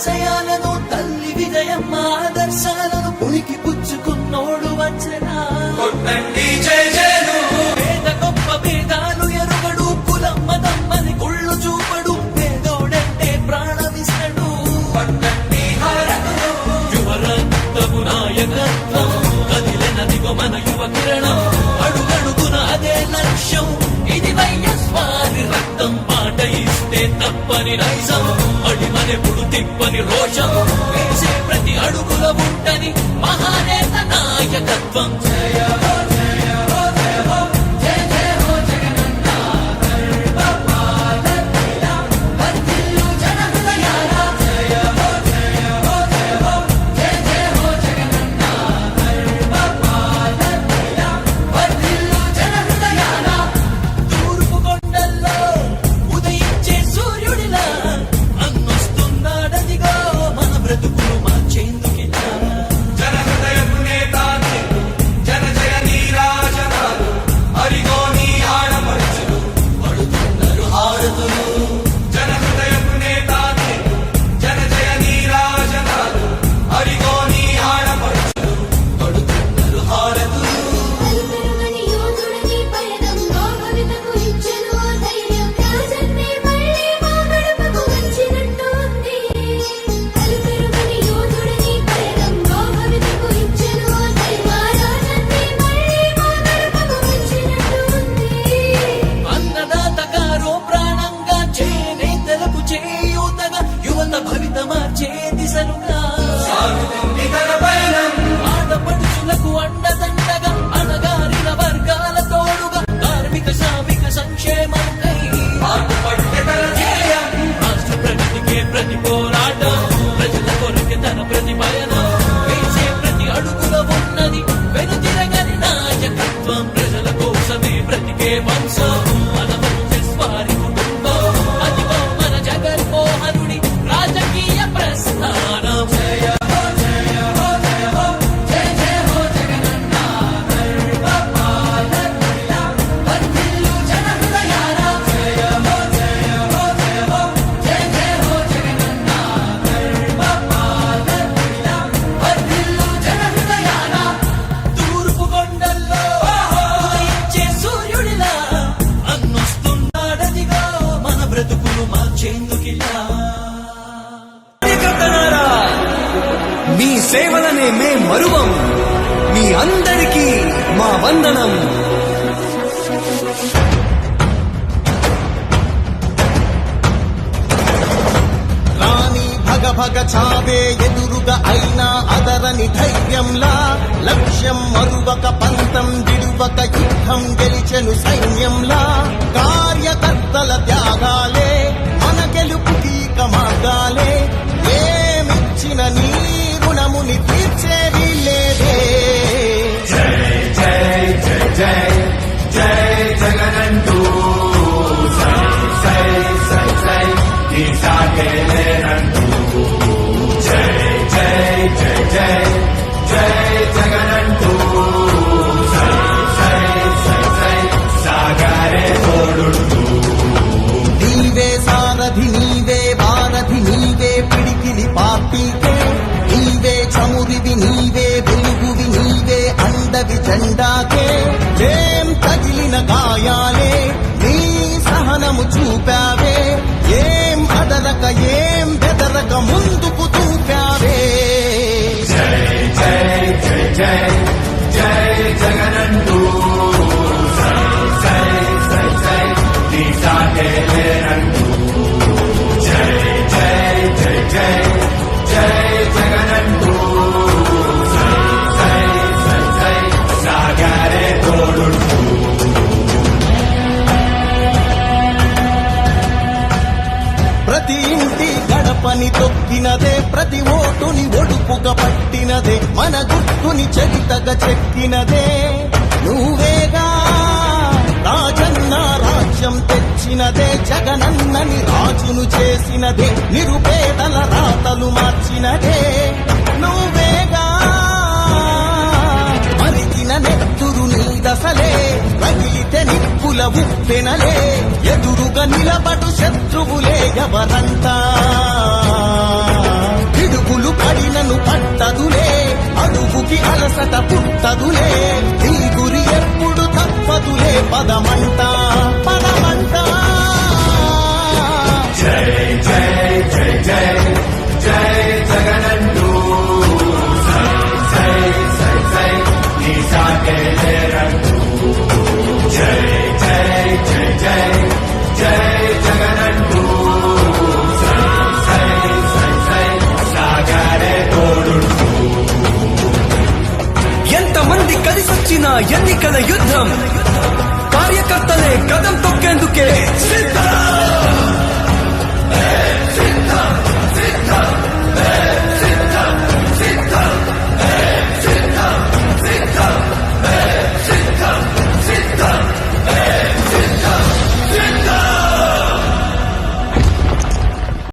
ఆశయాలను తల్లి విజయమ్మ ఆదర్శాలను పుణికి పుచ్చుకున్నోడు వచ్చనా కొట్టండి జై జయలు పేద గొప్ప భేదాలు ఎరుగడు కులమ్మ దమ్మని కుళ్ళు చూపడు పేదోడంటే ప్రాణమిస్తడు పట్టండి హారతులు యువరక్తము నాయకత్వం కదిలినదిగో మన యువ కిరణం అడుగడుగున అదే లక్ష్యం ఇది వైఎస్వారి రక్తం పాట ఇస్తే తప్పని నైజం అడిమనెప్పుడు తిప్పని రోషం వేసే ప్రతి అడుగుల ఉంటని మహానేత నాయకత్వం జయ హో జయ హో జయ హో జయ జయ హో జగనన్న గర్భపాలన వర్ధిల్లు జన హృదయాల జయ హో జయ హో జయ హో జయ జయ హో జగనన్న గర్భపాలన వర్ధిల్లు జన హృదయాల తూర్పు కొండల్లో ఉదయించే సూర్యుడిలా అన్నొస్తున్నాడదిగో మన బ్రతుకులు మార్చేందుకిలా జన హృదయపు నేత జన జయ నీరాజనాలు అరిగో నీ ఆడపడుచులు పడుతున్నారు హారతులు జన హృదయపు నేత జన జయ నీరాజనాలు అరిగో నీ ఆడపడుచులు పడుతున్నారు హారతులు అలుపెరుగని యోధుడని పయనంలో భవితకు ఇచ్చెను ఆ ధైర్యం రాజన్నే మళ్ళీ మా గడపకు వచ్చినట్టు ఉంది అలుపెరుగని యోధుడని పయనంలో భవితకు ఇచ్చెను ఆ ధైర్యం రాజన్నే మళ్ళీ మా గడపకు వచ్చినట్టు ఉంది అన్నదాత గారో ప్రాణంగా చేనేతలకు చేయూతగా యువత భవిత మార్చే దిశలుగా సాగుతుంది తన పయనం ఆడపడుచులకు అండదండగా అణగారిన వర్గాల తోడుగా కార్మిక శ్రామిక సంక్షేమంకై పాటుపడే తన ధ్యేయం రాష్ట్ర ప్రగతికే ప్రతి పోరాటం ప్రజల కొరకే తన ప్రతి పయనం వేసే ప్రతి అడుగుల ఉన్నది వెనుతిరగని నాయకత్వం ప్రజల కోసమే బ్రతికే వంశం మన వైఎస్వారి కుటుంబం అదిగో మన జగన్మోహనుడి రాజకీయ ప్రస్థానం జయ హో జయ హో జయ హో జయ జయ హో జగనన్న గర్భపాలన వర్ధిల్లు జన హృదయాల జయ హో జయ హో జయ హో జయ జయ హో జగనన్న గర్భపాలన వర్ధిల్లు జన హృదయాల తూర్పు కొండల్లో ఉదయించే సూర్యుడిలా అన్నొస్తున్నాడదిగో మన బ్రతుకులు మార్చేందుకిలా కార్యకర్తలారా, మీ సేవలనే మే మరువం. మీ అందరికీ మా వందనం. రాణి భగ భగ చావే ఎదురుగా అయినా అదరని ధైర్యంలా లక్ష్యం మరువక పంతం విడువక యుద్ధం గెలిచెను సైన్యంలా కార్యకర్తల త్యాగాలే మన గెలుపుకీక మార్గాలే ఏమిచ్చిన నీ రుణముని తీర్చేది లేదే నీవే సారథి నీవే వారధి నీవే పిడికిలి పార్టీకే నీవే చమురివి నీవే వెలుగువి నీవే అండవి జెండాకే ఏం తగిలిన గాయాలే నీ సహనము చూపావే ఏం అదరక ఏం బెదరక ముందుకు చూపావే ప్రతి ఇంటి గడపని తొక్కినదే ప్రతి ఓటుని ఒడుపుగా పట్టినదే మన గుర్తుని చరితగా చెక్కినదే నువ్వేగా రాజన్న రాజ్యం తెచ్చినదే జగనన్నని రాజును చేసినదే నిరుపేదల రాతలు మార్చినదే నువ్వేగా మరిగిన నెత్తురు నీ దశలే రగిలితే నిప్పుల ఉప్పెనలే ఎదురుగా నిలబడు శత్రువులే ఎవరంతా అలసట పుట్టదులే నీ గురి ఎప్పుడు తప్పదులే పదమంట పదమంట జై జై జై జై జై జగనంటూ సై సై సై సై నీ సాగే లేరంటూ జై జై జై జై జై జగనంటూ సై సై సై సై సాగరే తోడుంటూ ఎంతమంది కలిసొచ్చిన ఎన్నికల యుద్ధం కార్యకర్తలే కదం తొక్కేందుకే సిద్ధం